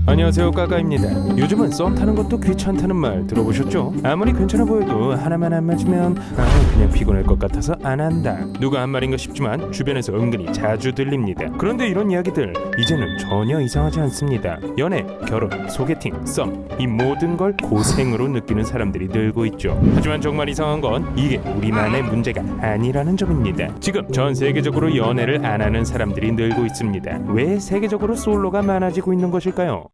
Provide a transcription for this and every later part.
안녕하세요, 까까입니다. 요즘은 썸 타는 것도 귀찮다는 말 들어보셨죠? 아무리 괜찮아 보여도 하나만 안 맞으면 그냥 피곤할 것 같아서 안 한다. 누가 한 말인가 싶지만 주변에서 은근히 자주 들립니다. 그런데 이런 이야기들 이제는 전혀 이상하지 않습니다. 연애, 결혼, 소개팅, 썸 이 모든 걸 고생으로 느끼는 사람들이 늘고 있죠. 하지만 정말 이상한 건 이게 우리만의 문제가 아니라는 점입니다. 지금 전 세계적으로 연애를 안 하는 사람들이 늘고 있습니다. 왜 세계적으로 솔로가 많아지고 있는 것일까요?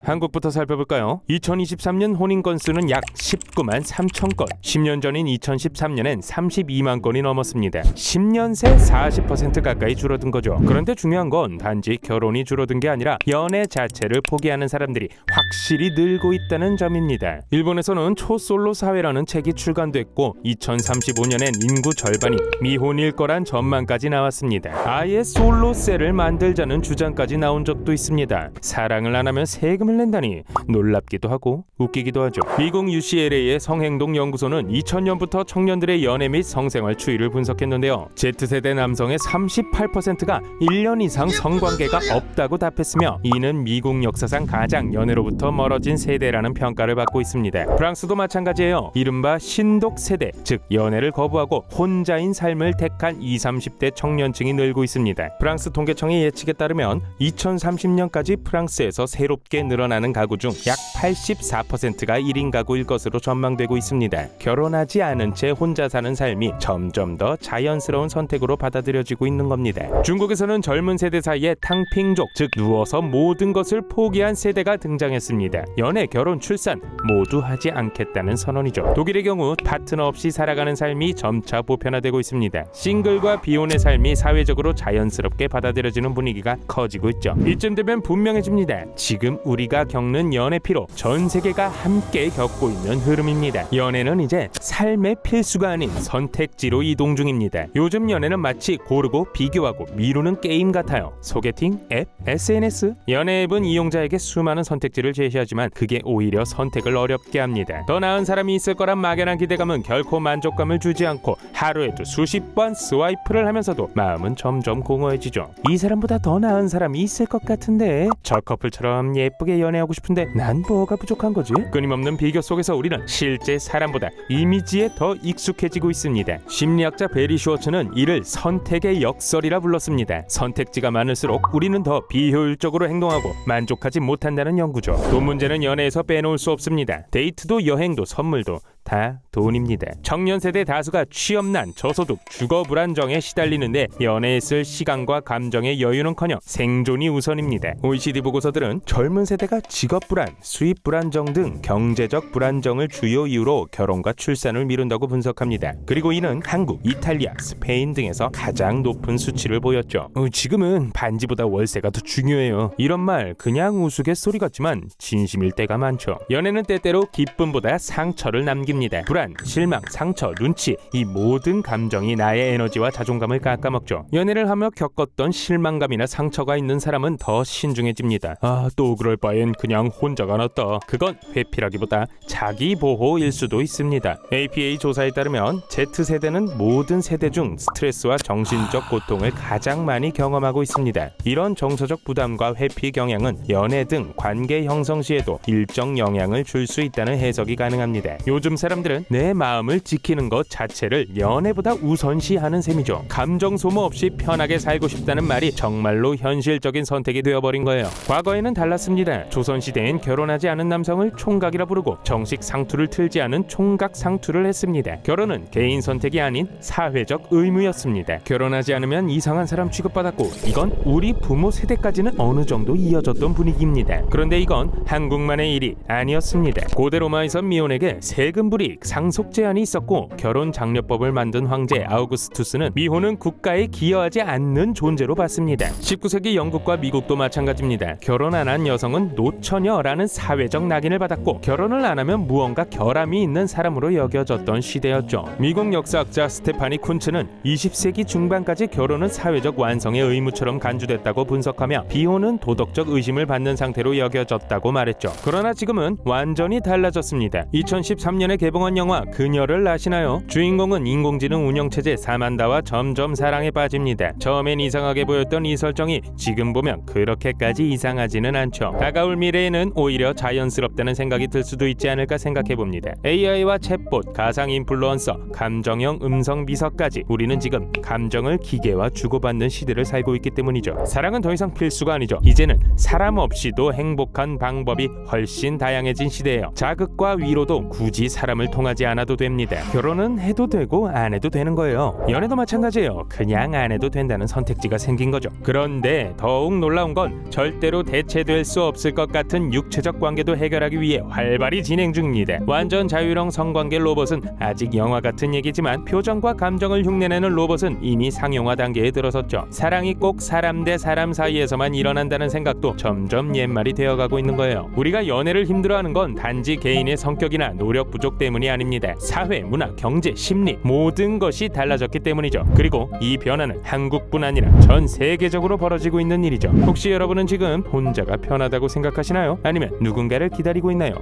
한국부터 살펴볼까요? 2023년 혼인 건수는 약 19만 3천 건, 10년 전인 2013년엔 32만 건이 넘었습니다. 10년 새 40% 가까이 줄어든 거죠. 그런데 중요한 건 단지 결혼이 줄어든 게 아니라 연애 자체를 포기하는 사람들이 확실히 늘고 있다는 점입니다. 일본에서는 초솔로 사회라는 책이 출간됐고 2035년엔 인구 절반이 미혼일 거란 전망까지 나왔습니다. 아예 솔로셀을 만들자는 주장까지 나온 적도 있습니다. 사랑을 안 하면 세금을 낸다니 놀랍기도 하고 웃기기도 하죠. 미국 UCLA의 성행동 연구소는 2000년부터 청년들의 연애 및 성생활 추이를 분석했는데요. Z세대 남성의 38%가 1년 이상 성관계가 없다고 답했으며 이는 미국 역사상 가장 연애로부터 멀어진 세대라는 평가를 받고 있습니다. 프랑스도 마찬가지예요. 이른바 신독 세대, 즉 연애를 거부하고 혼자인 삶을 택한 20, 30대 청년층이 늘고 있습니다. 프랑스 통계청의 예측에 따르면 2030년까지 프랑스에서 새롭게 늘어나는 가구 중 약 84%가 1인 가구일 것으로 전망되고 있습니다. 결혼하지 않은 채 혼자 사는 삶이 점점 더 자연스러운 선택으로 받아들여지고 있는 겁니다. 중국에서는 젊은 세대 사이에 탕핑족, 즉 누워서 모든 것을 포기한 세대가 등장했습니다. 연애, 결혼, 출산 모두 하지 않겠다는 선언이죠. 독일의 경우 파트너 없이 살아가는 삶이 점차 보편화되고 있습니다. 싱글과 비혼의 삶이 사회적으로 자연스럽게 받아들여지는 분위기가 커지고 있죠. 이쯤 되면 분명해집니다. 지금 우리가 겪는 연애 피로 전 세계가 함께 겪고 있는 흐름입니다. 연애는 이제 삶의 필수가 아닌 선택지로 이동 중입니다. 요즘 연애는 마치 고르고 비교하고 미루는 게임 같아요. 소개팅, 앱, SNS. 연애 앱은 이용자에게 수많은 선택지를 제시하지만 그게 오히려 선택을 어렵게 합니다. 더 나은 사람이 있을 거란 막연한 기대감은 결코 만족감을 주지 않고 하루에도 수십 번 스와이프를 하면서도 마음은 점점 공허해지죠. 이 사람보다 더 나은 사람이 있을 것 같은데 저 커플처럼 예쁘게 연애하고 싶은데 난 뭐가 부족한 거지? 끊임없는 비교 속에서 우리는 실제 사람보다 이미지에 더 익숙해지고 있습니다. 심리학자 베리 슈워츠는 이를 선택의 역설이라 불렀습니다. 선택지가 많을수록 우리는 더 비효율적으로 행동하고 만족하지 못한다는 연구죠. 돈 문제는 연애에서 빼놓을 수 없습니다. 데이트도 여행도 선물도 다 돈입니다. 청년 세대 다수가 취업난, 저소득, 주거 불안정에 시달리는데 연애에 쓸 시간과 감정의 여유는커녕 생존이 우선입니다. OECD 보고서들은 젊은 세대가 직업 불안, 수입 불안정 등 경제적 불안정을 주요 이유로 결혼과 출산을 미룬다고 분석합니다. 그리고 이는 한국, 이탈리아, 스페인 등에서 가장 높은 수치를 보였죠. 지금은 반지보다 월세가 더 중요해요. 이런 말 그냥 우스갯소리 같지만 진심일 때가 많죠. 연애는 때때로 기쁨보다 상처를 남깁니다. 불안, 실망, 상처, 눈치 이 모든 감정이 나의 에너지와 자존감을 깎아먹죠. 연애를 하며 겪었던 실망감이나 상처가 있는 사람은 더 신중해집니다. 또 그럴 바엔 그냥 혼자가 낫다. 그건 회피라기보다 자기 보호일 수도 있습니다. APA 조사에 따르면 Z세대는 모든 세대 중 스트레스와 정신적 고통을 가장 많이 경험하고 있습니다. 이런 정서적 부담과 회피 경향은 연애 등 관계 형성 시에도 일정 영향을 줄 수 있다는 해석이 가능합니다. 요즘 사람들은 내 마음을 지키는 것 자체를 연애보다 우선시하는 셈이죠. 감정 소모 없이 편하게 살고 싶다는 말이 정말로 현실적인 선택이 되어버린 거예요. 과거에는 달랐습니다. 조선시대엔 결혼하지 않은 남성을 총각이라 부르고 정식 상투를 틀지 않은 총각 상투를 했습니다. 결혼은 개인 선택이 아닌 사회적 의무였습니다. 결혼하지 않으면 이상한 사람 취급받았고 이건 우리 부모 세대까지는 어느 정도 이어졌던 분위기입니다. 그런데 이건 한국만의 일이 아니었습니다. 고대 로마에선 미혼에게 세금 불이익, 상속 제한이 있었고 결혼 장려법을 만든 황제 아우구스투스는 미혼은 국가에 기여하지 않는 존재로 봤습니다. 19세기 영국과 미국도 마찬가지입니다. 결혼 안 한 여성은 노처녀라는 사회적 낙인을 받았고 결혼을 안 하면 무언가 결함이 있는 사람으로 여겨졌던 시대였죠. 미국 역사학자 스테파니 쿤츠는 20세기 중반까지 결혼은 사회적 완성의 의무처럼 간주됐다고 분석하며 비혼은 도덕적 의심을 받는 상태로 여겨졌다고 말했죠. 그러나 지금은 완전히 달라졌습니다. 2013년에 개봉한 영화 그녀를 아시나요? 주인공은 인공지능 운영체제 사만다와 점점 사랑에 빠집니다. 처음엔 이상하게 보였던 이 설정이 지금 보면 그렇게까지 이상하지는 않죠. 다가올 미래에는 오히려 자연스럽다는 생각이 들 수도 있지 않을까 생각해봅니다. AI와 챗봇, 가상 인플루언서, 감정형 음성 비서까지 우리는 지금 감정을 기계와 주고받는 시대를 살고 있기 때문이죠. 사랑은 더 이상 필수가 아니죠. 이제는 사람 없이도 행복한 방법이 훨씬 다양해진 시대예요. 자극과 위로도 굳이 사람을 통하지 않아도 됩니다. 결혼은 해도 되고 안 해도 되는 거예요. 연애도 마찬가지예요. 그냥 안 해도 된다는 선택지가 생긴 거죠. 그런데 더욱 놀라운 건 절대로 대체될 수 없을 것 같은 육체적 관계도 해결하기 위해 활발히 진행 중입니다. 완전 자유형 성관계 로봇은 아직 영화 같은 얘기지만 표정과 감정을 흉내내는 로봇은 이미 상용화 단계에 들어섰죠. 사랑이 꼭 사람 대 사람 사이에서만 일어난다는 생각도 점점 옛말이 되어가고 있는 거예요. 우리가 연애를 힘들어하는 건 단지 개인의 성격이나 노력 부족 때문이 아닙니다. 사회, 문화, 경제, 심리 모든 것이 달라졌기 때문이죠. 그리고 이 변화는 한국뿐 아니라 전 세계적으로 벌어지고 있는 일이죠. 혹시 여러분은 지금 혼자가 편하다고 생각하시나요? 아니면 누군가를 기다리고 있나요?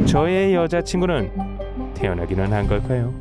저의 여자친구는 태어나기는 한 걸까요?